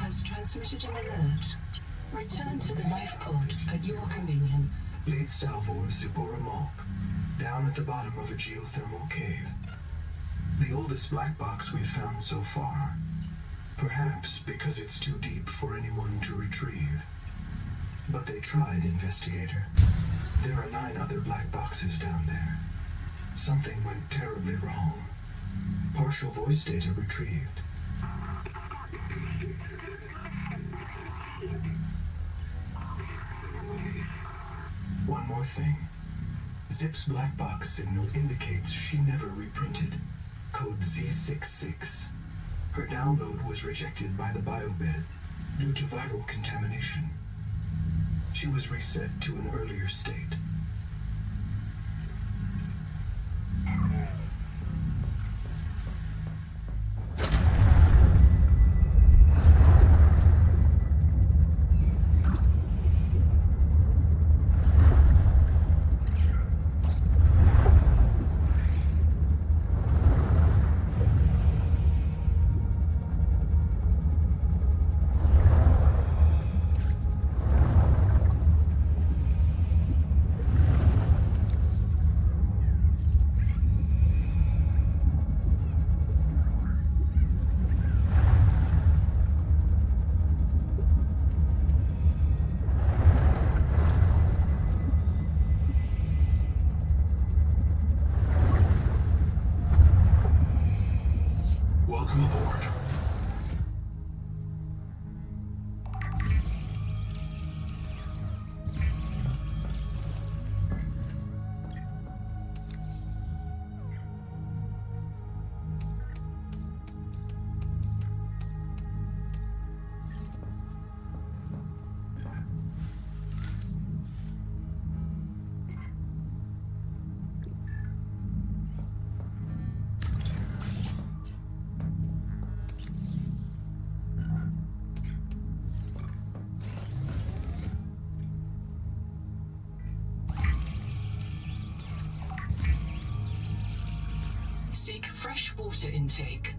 has transmitted an alert. Return to the life pod at your convenience. Late salvo of Zipporah Malk, down at the bottom of a geothermal cave. The oldest black box we've found so far. Perhaps because it's too deep for anyone to retrieve. But they tried, investigator. There are 9 other black boxes down there. Something went terribly wrong. Partial voice data retrieved. One more thing. Zip's black box signal indicates she never reprinted. Code Z66. Her download was rejected by the biobed due to viral contamination. She was reset to an earlier state. Welcome aboard. Seek fresh water intake.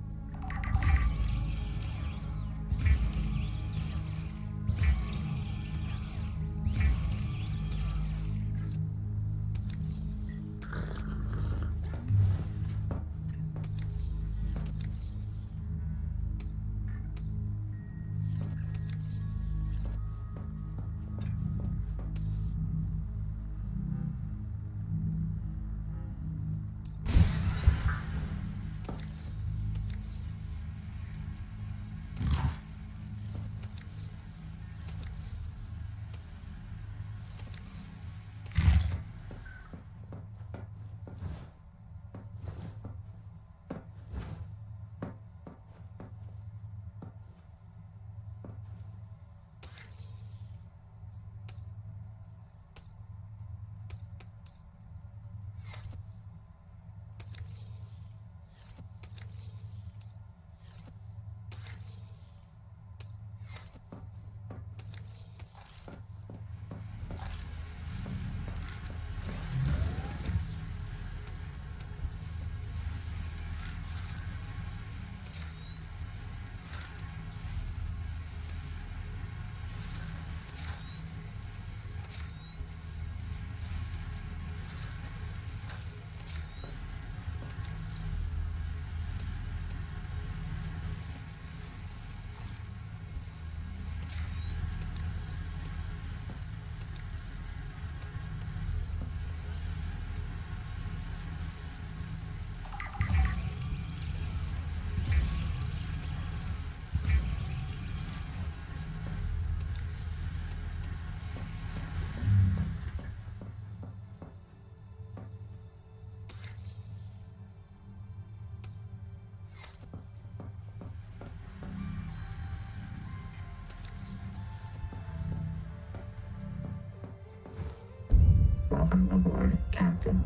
Welcome aboard, Captain.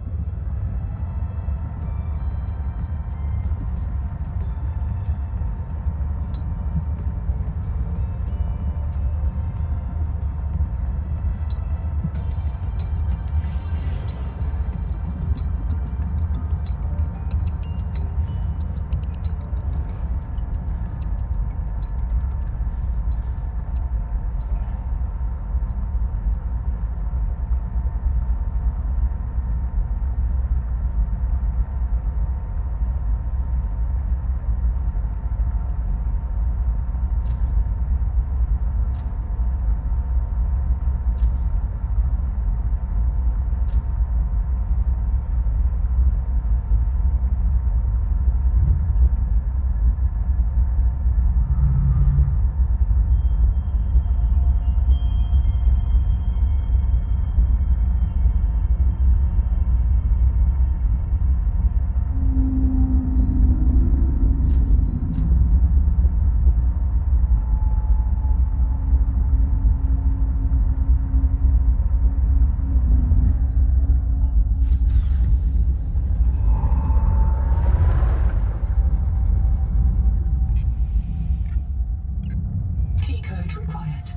code required.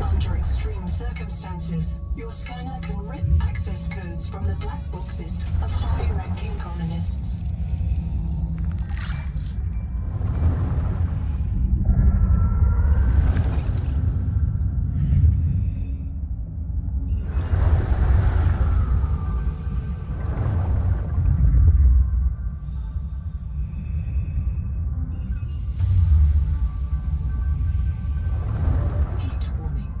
Under extreme circumstances, your scanner can rip access codes from the black boxes of high-ranking colonists. Heat warning.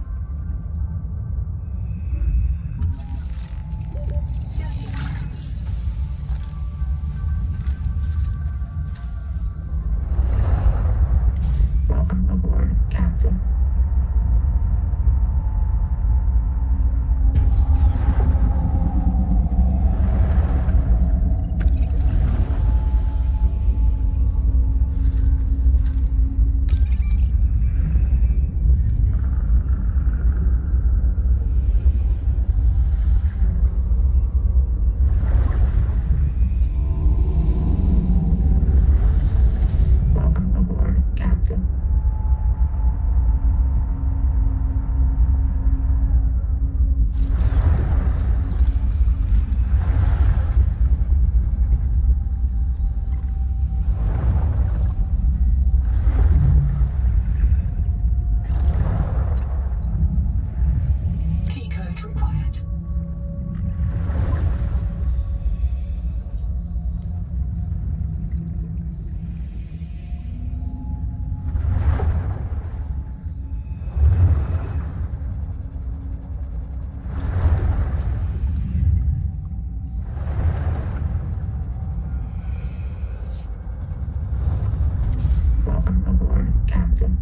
30 seconds. Welcome aboard, Captain. Welcome aboard, Captain. Key code required. Welcome aboard, Captain.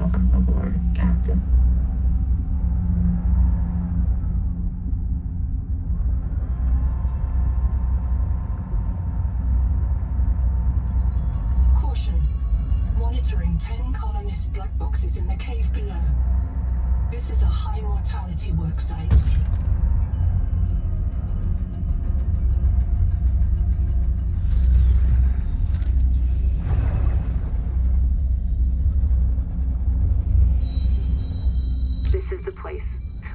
Welcome aboard, Captain. Caution. Monitoring 10 colonist black boxes in the cave below. This is a high mortality work site. This is the place.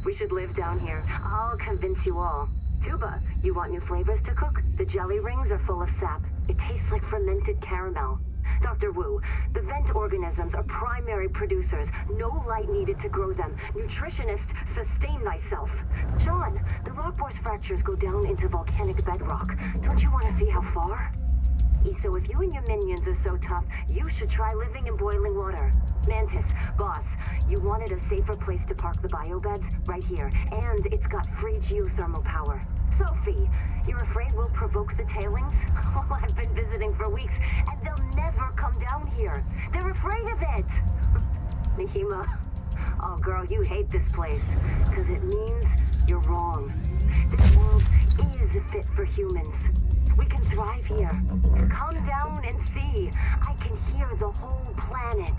We should live down here. I'll convince you all. Tuba, you want new flavors to cook? The jelly rings are full of sap. It tastes like fermented caramel. Dr. Wu, the vent organisms are primary producers. No light needed to grow them. Nutritionist, sustain thyself. Sean, the rock force fractures go down into volcanic bedrock. Don't you want to see how far? So if you and your minions are so tough, you should try living in boiling water. Mantis, boss, you wanted a safer place to park the biobeds? Right here. And it's got free geothermal power. Sophie, you're afraid we'll provoke the tailings? Oh, I've been visiting for weeks, and they'll never come down here. They're afraid of it. Nihima, oh girl, you hate this place, because it means you're wrong. This world is fit for humans. We can thrive here. Come down and see. I can hear the whole planet.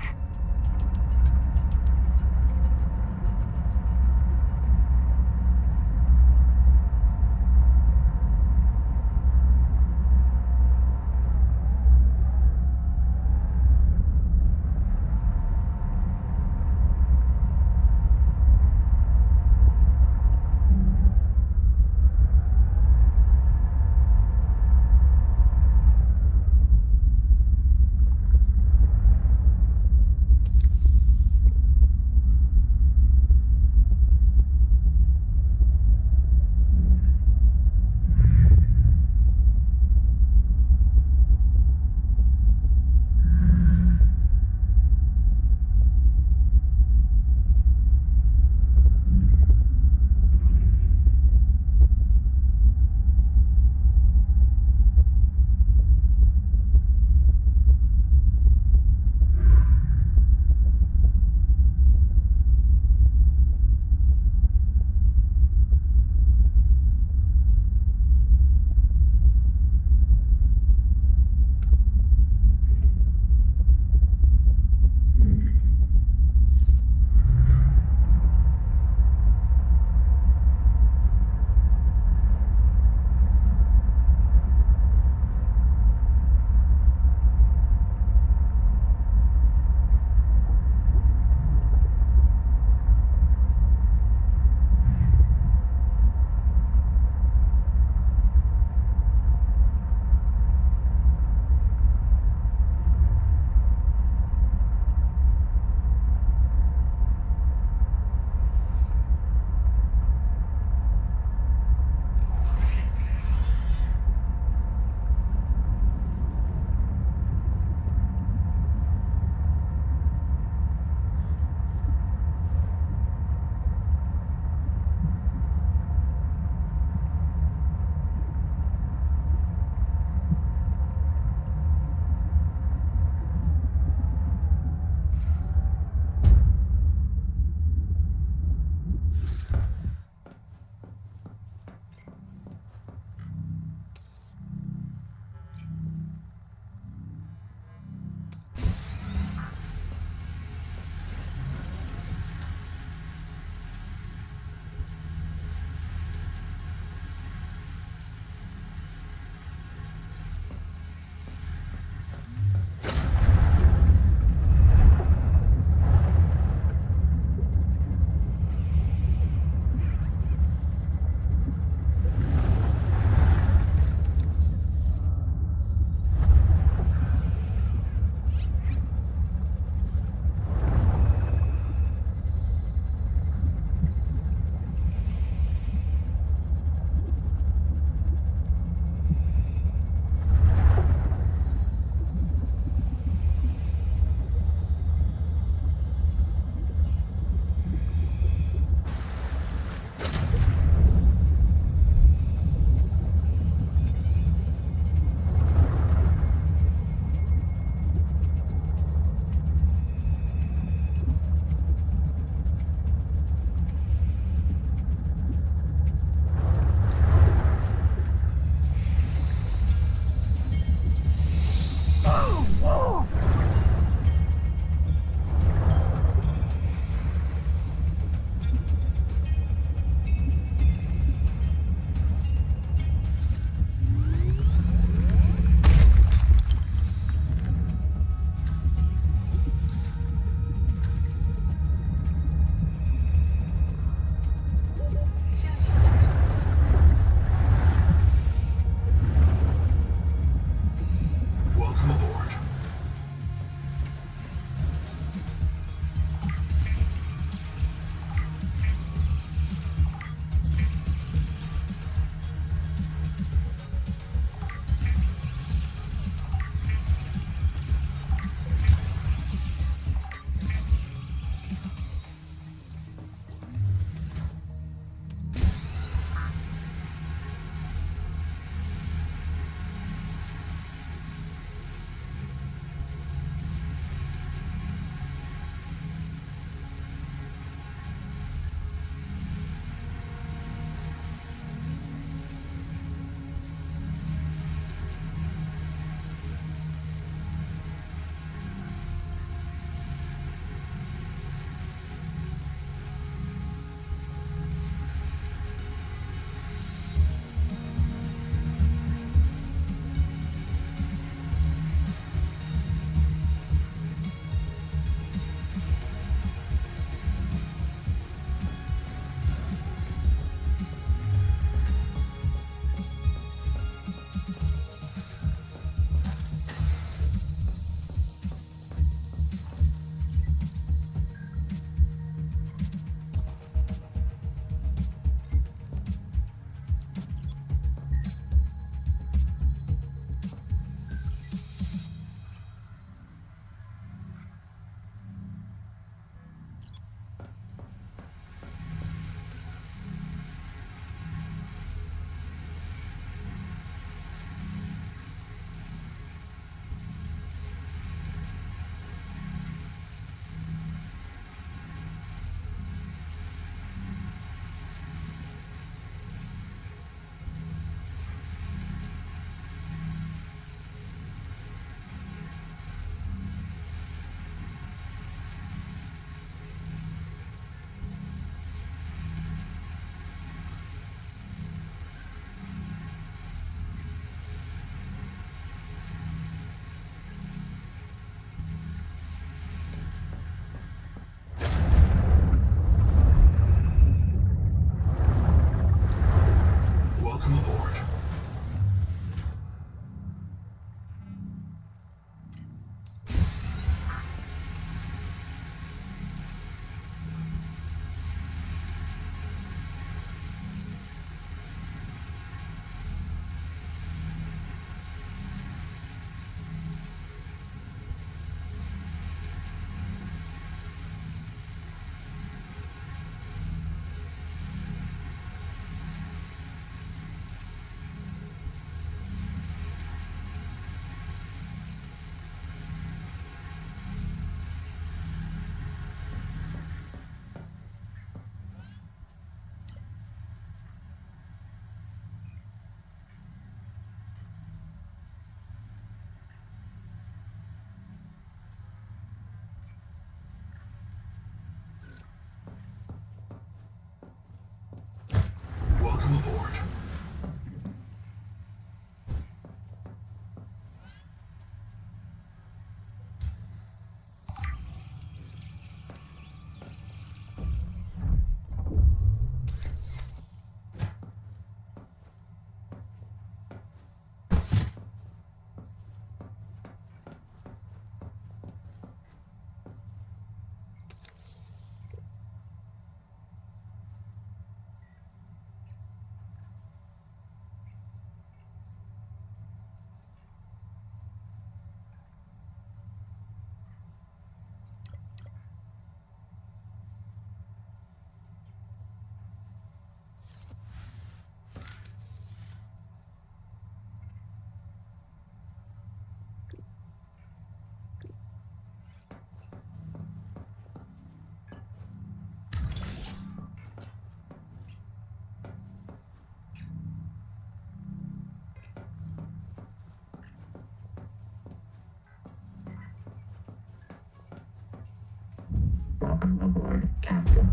Aboard, Captain.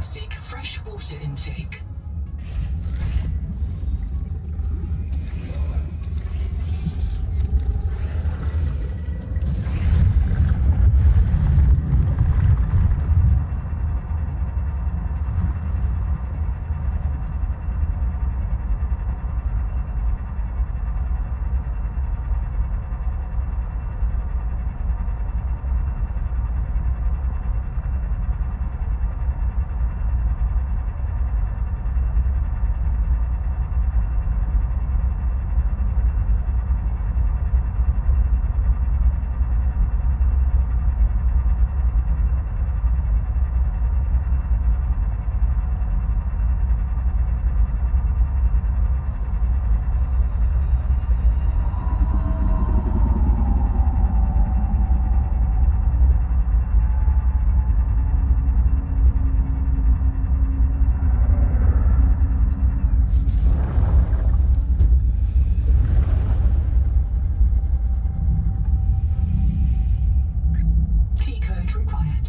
Seek fresh water intake. Key code required.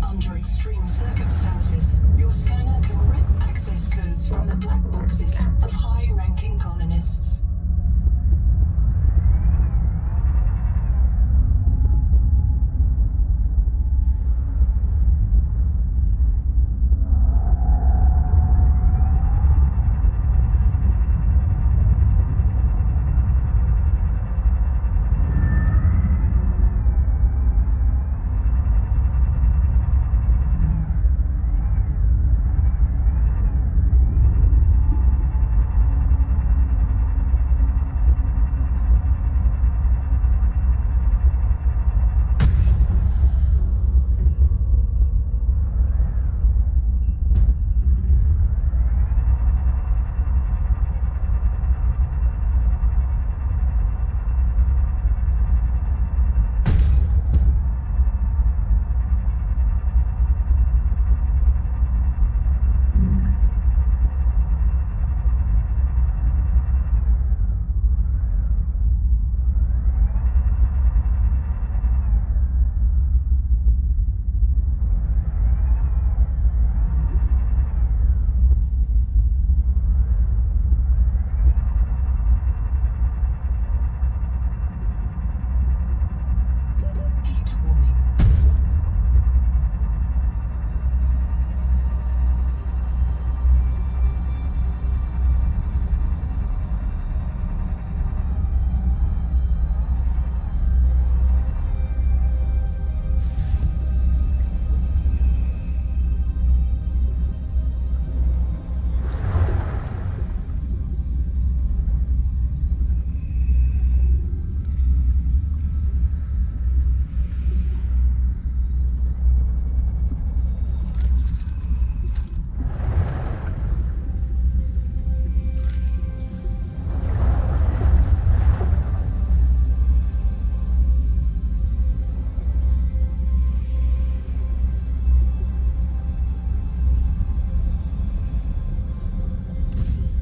Under extreme circumstances, your scanner can rip access codes from the black boxes of high-ranking colonists. Heat warning.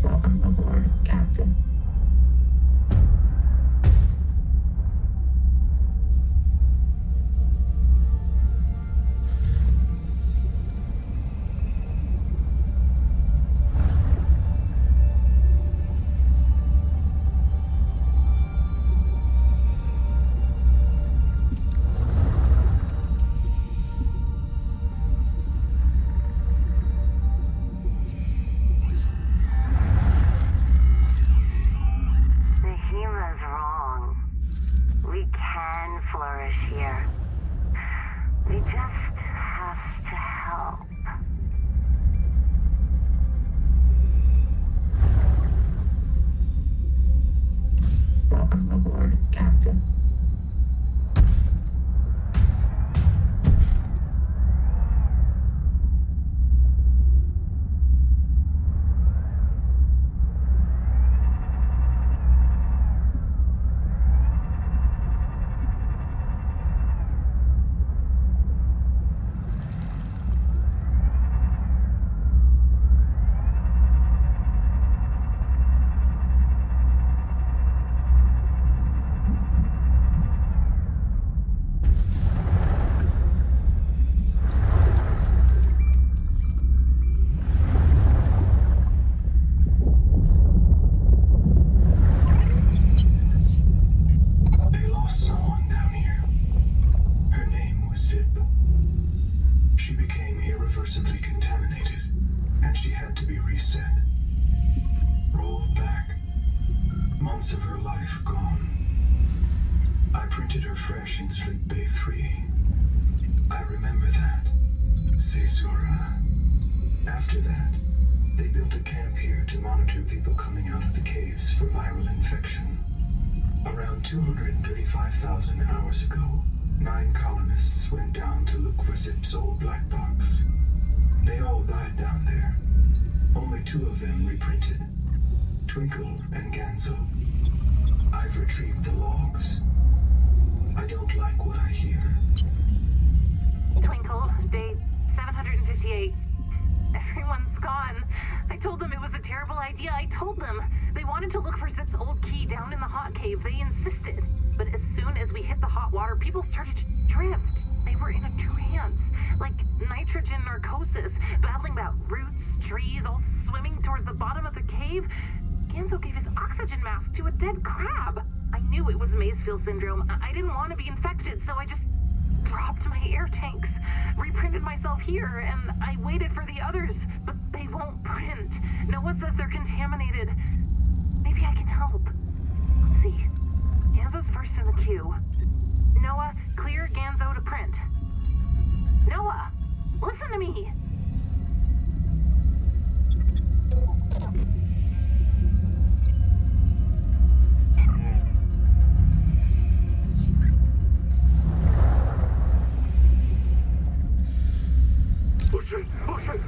Welcome aboard, Captain. Nahima's wrong. We can flourish here. We just have to help. Welcome aboard, Captain. Months of her life gone. I printed her fresh in Sleep Bay 3. I remember that. Caesura. After that, they built a camp here to monitor people coming out of the caves for viral infection. Around 235,000 hours ago, 9 colonists went down to look for Zip's old black box. They all died down there. Only 2 of them reprinted. Twinkle and Ganzo. I've retrieved the logs. I don't like what I hear. Twinkle, day 758. Everyone's gone. I told them it was a terrible idea. I told them. They wanted to look for Zip's old key down in the hot cave. They insisted. But as soon as we hit the hot water, people started to drift. They were in a trance. Like nitrogen narcosis, babbling about roots, trees, all swimming towards the bottom of the cave. Ganzo gave his oxygen mask to a dead crab. I knew it was Maysfield syndrome. I didn't want to be infected, so I just dropped my air tanks, reprinted myself here, and I waited for the others, but they won't print. Noah says they're contaminated. Maybe I can help. Let's see. Ganzo's first in the queue. Noah, clear Ganzo to print. Noah, listen to me. Ocean!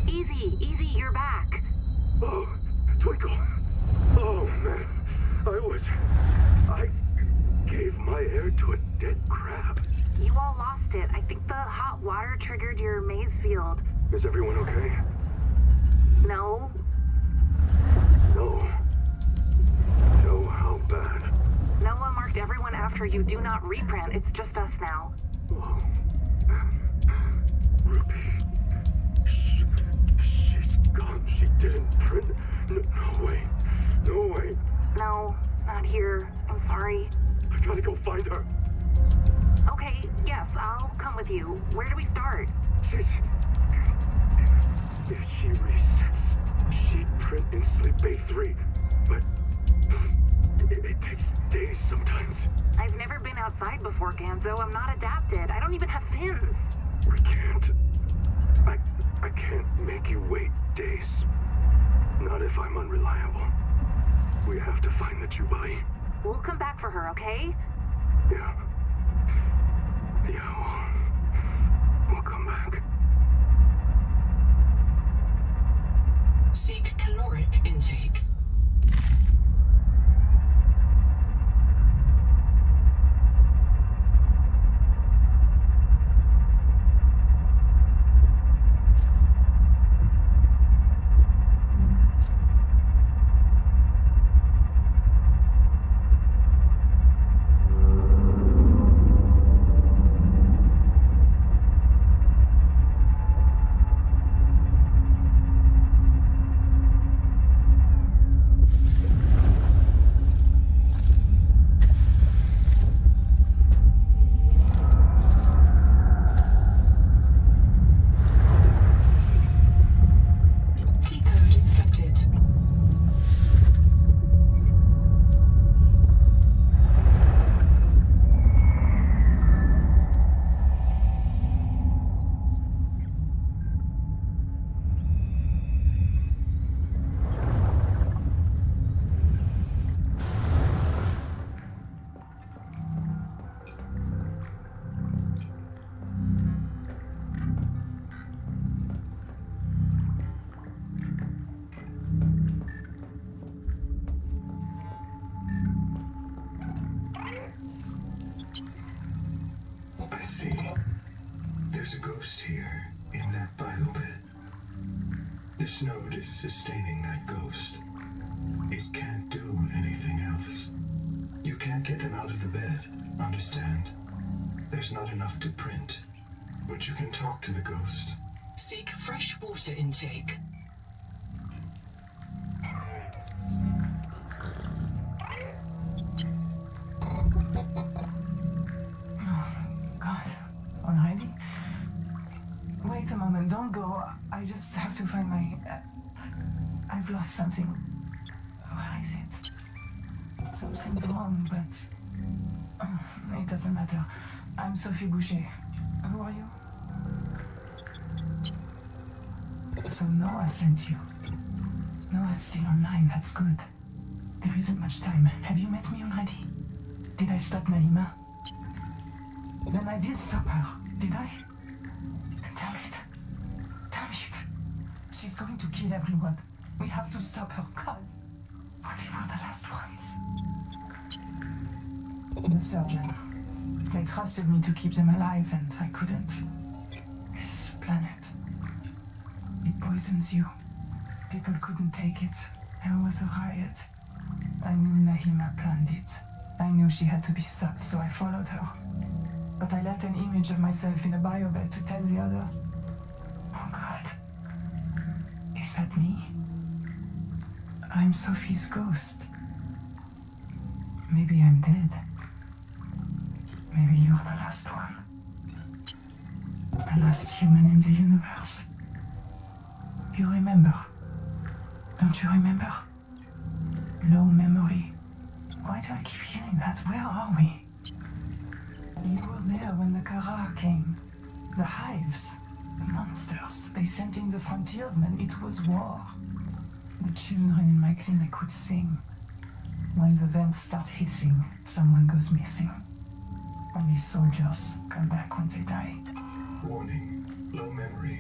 Easy, you're back. Oh, Twinkle. Oh, man. I gave my air to a dead crab. You all lost it. I think the hot water triggered your Maysfield. Is everyone okay? No? No. No, how bad? Noah marked everyone after you. Do not reprint. It's just us now. Oh. Ruby. She's gone. She didn't print. No way. No way. No, not here. I'm sorry. I gotta go find her. Okay, yes, I'll come with you. Where do we start? If she resets, she'd print in Sleep Bay 3. But it takes days sometimes. I've never been outside before, Ganzo. I'm not adapted. I don't even have fins. We can't. I can't make you wait days. Not if I'm unreliable. We have to find the Jubilee. We'll come back for her, okay? Yeah. Yeah, we'll come back. Seek caloric intake. I see. There's a ghost here, in that biobed. This node is sustaining that ghost. It can't do anything else. You can't get them out of the bed, understand? There's not enough to print. But you can talk to the ghost. Seek fresh water intake. God, already? Wait a moment, don't go. I just have to find my... I've lost something. Where is it? Something's wrong, but it doesn't matter. I'm Sophie Boucher. Who are you? So Noah sent you. Noah's still online, that's good. There isn't much time. Have you met me already? Did I stop Naima? Then I did stop her, did I? Damn it. Damn it. She's going to kill everyone. We have to stop her. God. What if we're the last ones? The surgeon. They trusted me to keep them alive, and I couldn't. This planet. It poisons you. People couldn't take it. There was a riot. I knew Nahima planned it. I knew she had to be stopped, so I followed her. But I left an image of myself in a biobed to tell the others. Oh God. Is that me? I'm Sophie's ghost. Maybe I'm dead. Maybe you're the last one. The last human in the universe. You remember? Don't you remember? Low memory. Why do I keep hearing that? Where are we? You were there when the Kara came. The hives. The monsters. They sent in the frontiersmen. It was war. The children in my clinic would sing. When the vents start hissing, someone goes missing. Only soldiers come back when they die. Warning. Low memory.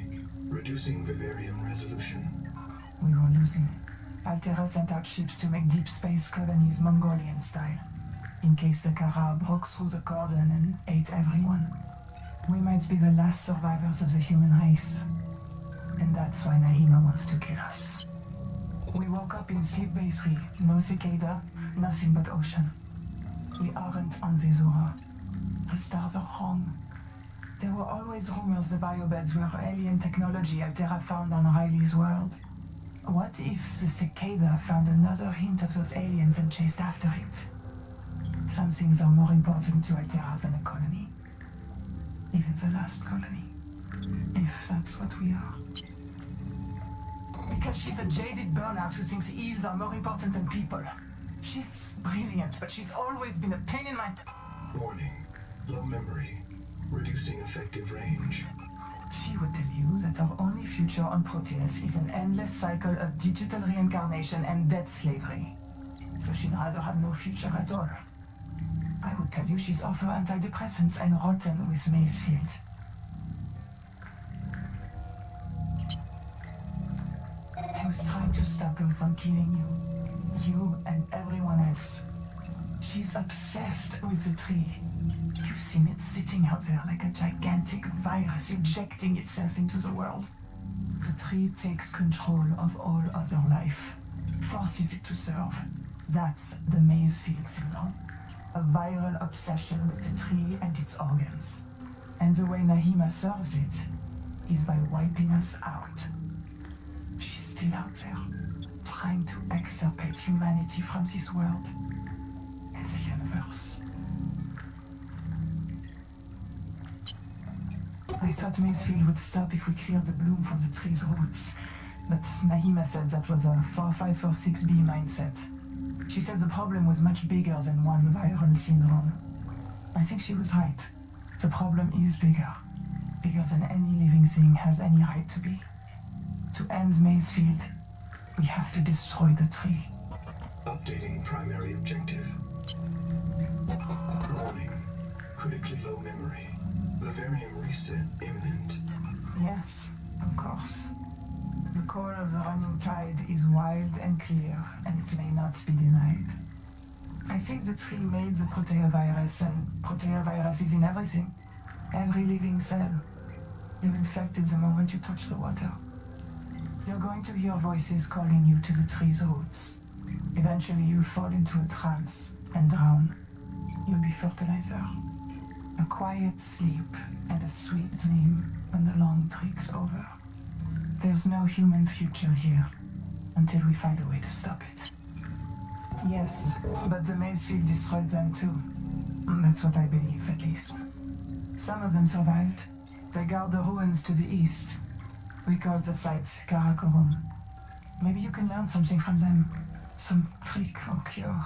Reducing vivarium resolution. We were losing. Altera sent out ships to make deep space colonies Mongolian style, in case the Kara broke through the cordon and ate everyone. We might be the last survivors of the human race. And that's why Nahima wants to kill us. We woke up in Sleep Bay 3. No cicada, nothing but ocean. We aren't on Zezura. The stars are wrong. There were always rumors the biobeds were alien technology Altera found on Riley's world. What if the cicada found another hint of those aliens and chased after it? Some things are more important to Altera than a colony. Even the last colony. If that's what we are. Because she's a jaded burnout who thinks eels are more important than people. She's brilliant, but she's always been a pain in my... Warning. Low memory. Reducing effective range. She would tell you that our only future on Proteus is an endless cycle of digital reincarnation and death slavery. So she'd rather have no future at all. I would tell you she's off her antidepressants and rotten with Macefield. I was trying to stop her from killing you. You and everyone else. She's obsessed with the tree. You've seen it sitting out there like a gigantic virus ejecting itself into the world. The tree takes control of all other life, forces it to serve. That's the Macefield syndrome. A viral obsession with the tree and its organs. And the way Nahima serves it is by wiping us out. She's still out there, trying to extirpate humanity from this world and the universe. I thought Macefield would stop if we cleared the bloom from the tree's roots, but Nahima said that was a 4546B mindset. She said the problem was much bigger than one viral syndrome. I think she was right. The problem is bigger. Bigger than any living thing has any right to be. To end Macefield, we have to destroy the tree. Updating primary objective. Warning. Critically low memory. Vivarium reset imminent. Yes, of course. The call of the running tide is wild and clear, and it may not be denied. I think the tree made the proteovirus, and proteovirus is in everything. Every living cell. You're infected the moment you touch the water. You're going to hear voices calling you to the tree's roots. Eventually you'll fall into a trance and drown. You'll be fertilizer. A quiet sleep and a sweet dream when the long trik's over. There's no human future here until we find a way to stop it. Yes, but the Macefield destroyed them too. That's what I believe, at least. Some of them survived. They guard the ruins to the east. We call the site Karakorum. Maybe you can learn something from them. Some trick or cure.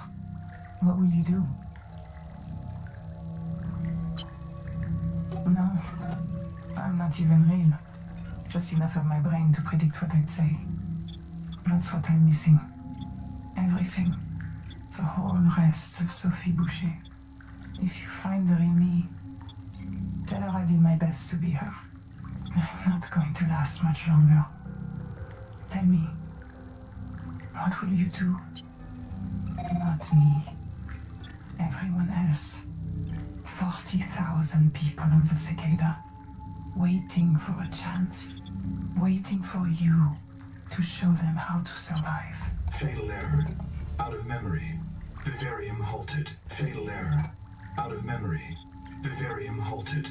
What will you do? No, I'm not even real. Just enough of my brain to predict what I'd say. That's what I'm missing. Everything. The whole rest of Sophie Boucher. If you find Remy, tell her I did my best to be her. I'm not going to last much longer. Tell me, what will you do? Not me. Everyone else. 40,000 people on the cicada. Waiting for a chance. Waiting for you to show them how to survive. Fatal error. Out of memory. Vivarium halted. Fatal error. Out of memory. Vivarium halted.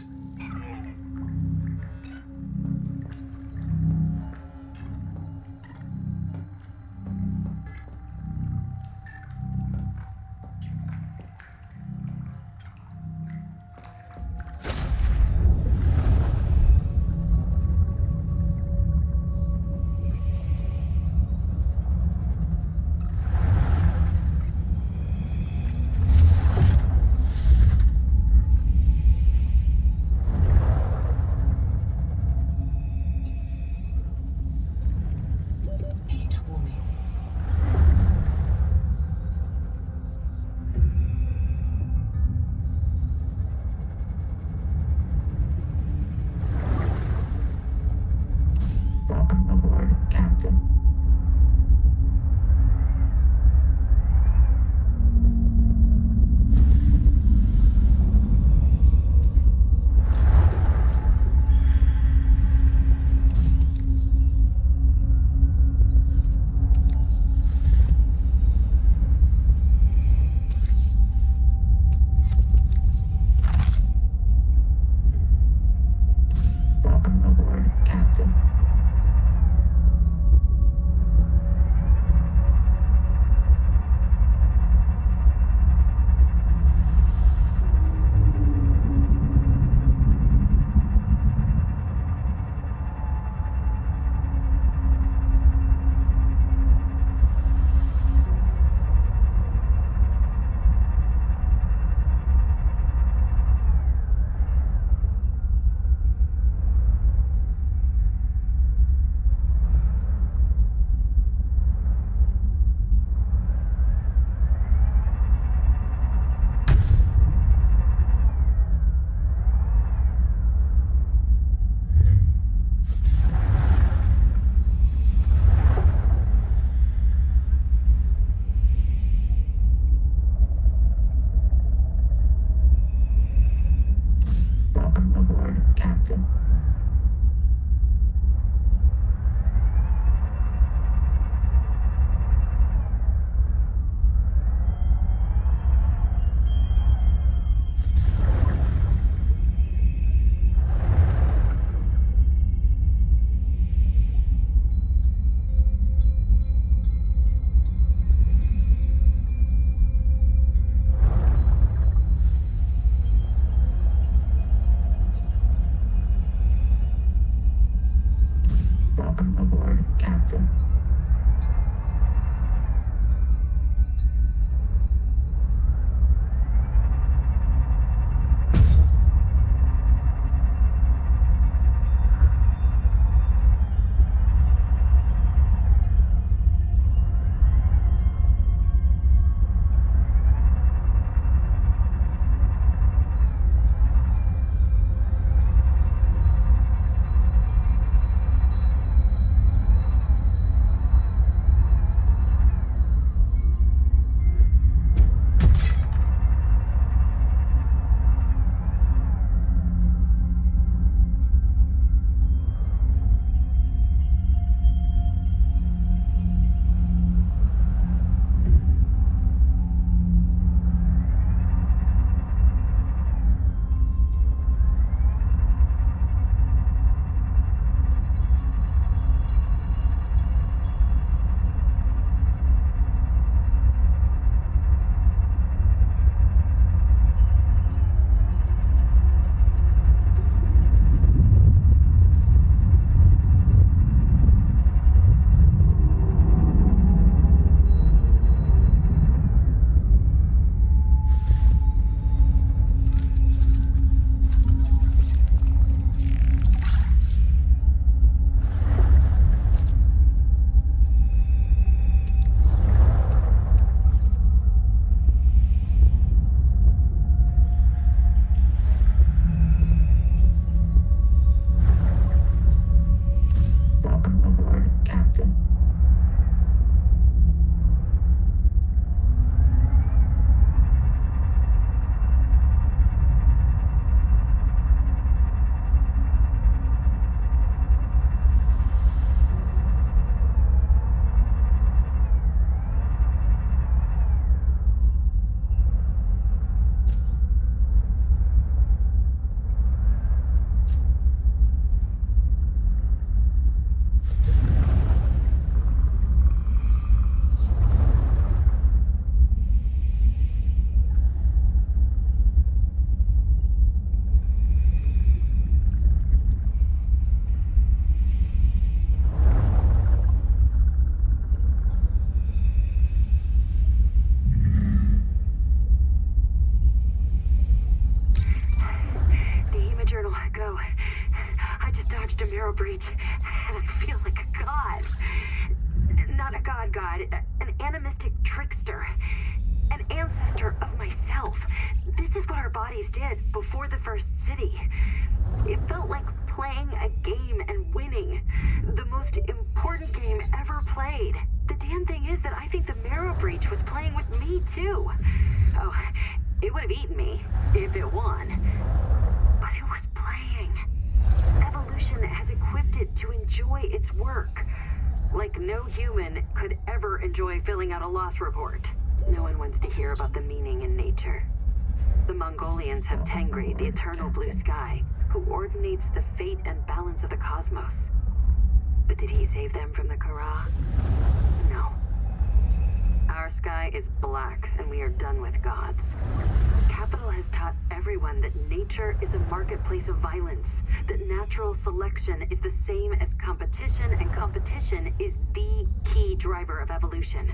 Marrow Breach, and I feel like a god. Not a god, an animistic trickster. An ancestor of myself. This is what our bodies did before the first city. It felt like playing a game and winning. The most important game ever played. The damn thing is that I think the Marrow Breach was playing with me too. Oh, it would have eaten me if it won. But it was playing. Evolution has equipped it to enjoy its work. Like no human could ever enjoy filling out a loss report. No one wants to hear about the meaning in nature. The Mongolians have Tengri, the eternal blue sky, who ordinates the fate and balance of the cosmos. But did he save them from the Kara? No. Our sky is black, and we are done with gods. Capital has taught everyone that nature is a marketplace of violence, that natural selection is the same as competition, and competition is the key driver of evolution.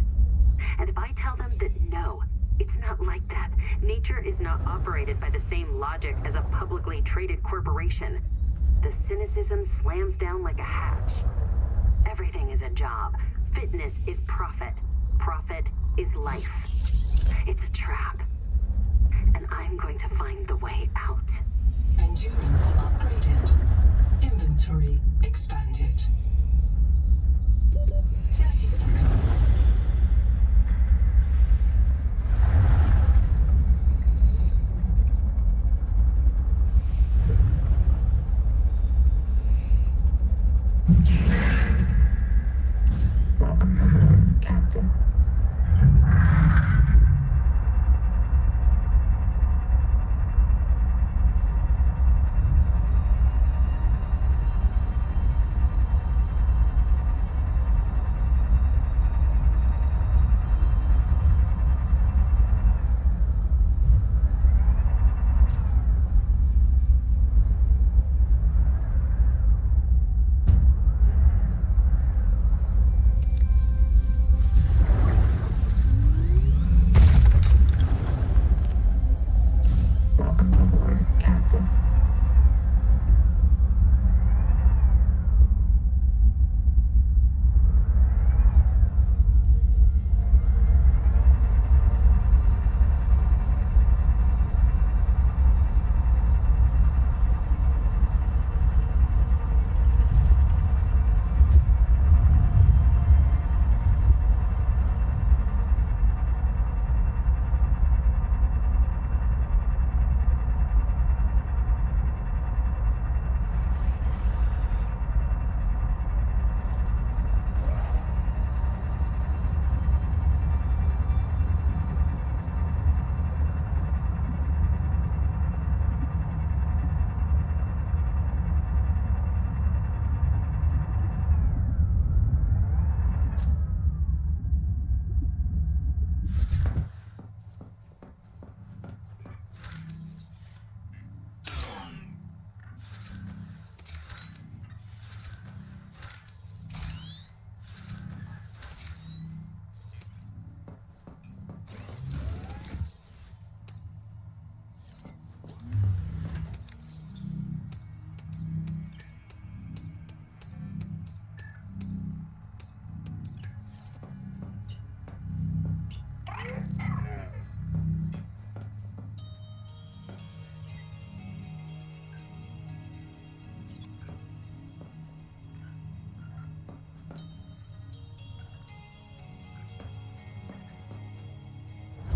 And if I tell them that no, it's not like that. Nature is not operated by the same logic as a publicly traded corporation. The cynicism slams down like a hatch. Everything is a job. Fitness is profit. Profit is life. It's a trap. And I'm going to find the way out. Endurance upgraded. Inventory expanded. 30 seconds. Captain.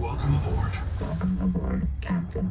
Welcome aboard. Welcome aboard, Captain.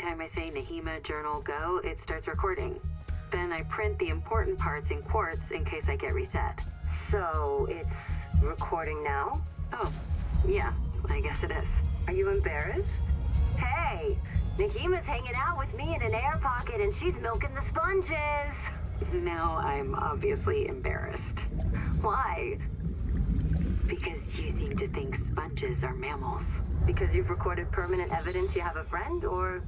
time I say Nahima Journal Go, it starts recording. Then I print the important parts in quartz in case I get reset. So, it's recording now? Oh, yeah, I guess it is. Are you embarrassed? Hey, Nahima's hanging out with me in an air pocket and she's milking the sponges. Now I'm obviously embarrassed. Why? Because you seem to think sponges are mammals. Because you've recorded permanent evidence you have a friend, or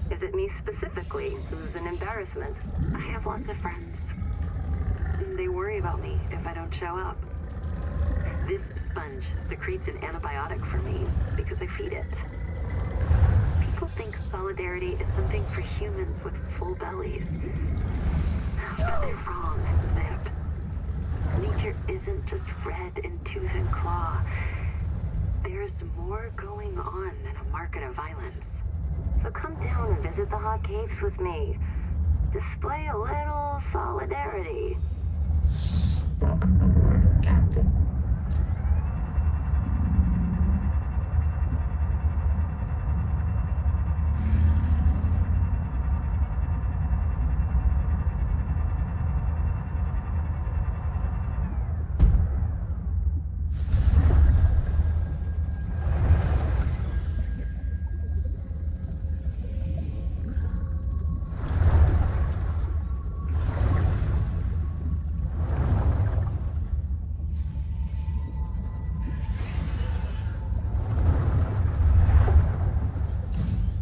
is it me specifically who's an embarrassment? I have lots of friends. They worry about me if I don't show up. This sponge secretes an antibiotic for me because I feed it. People think solidarity is something for humans with full bellies. But they're wrong, Zip. Nature isn't just red in tooth and claw. There's more going on than a market of violence. So come down and visit the hot caves with me. Display a little solidarity. Captain.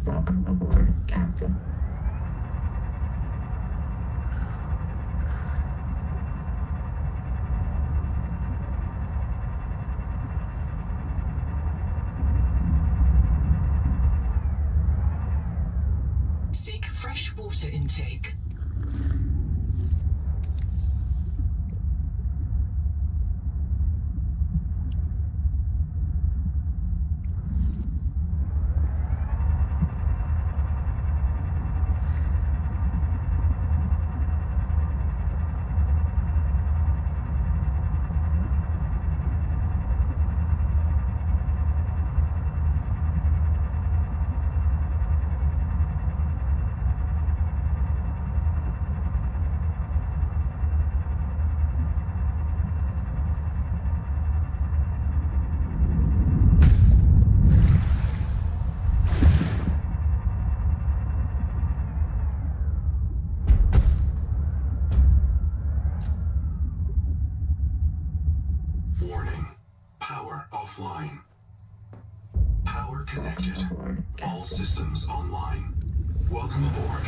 Welcome aboard, Captain. Seek fresh water intake. Warning. Power offline. Power connected. All systems online. Welcome aboard.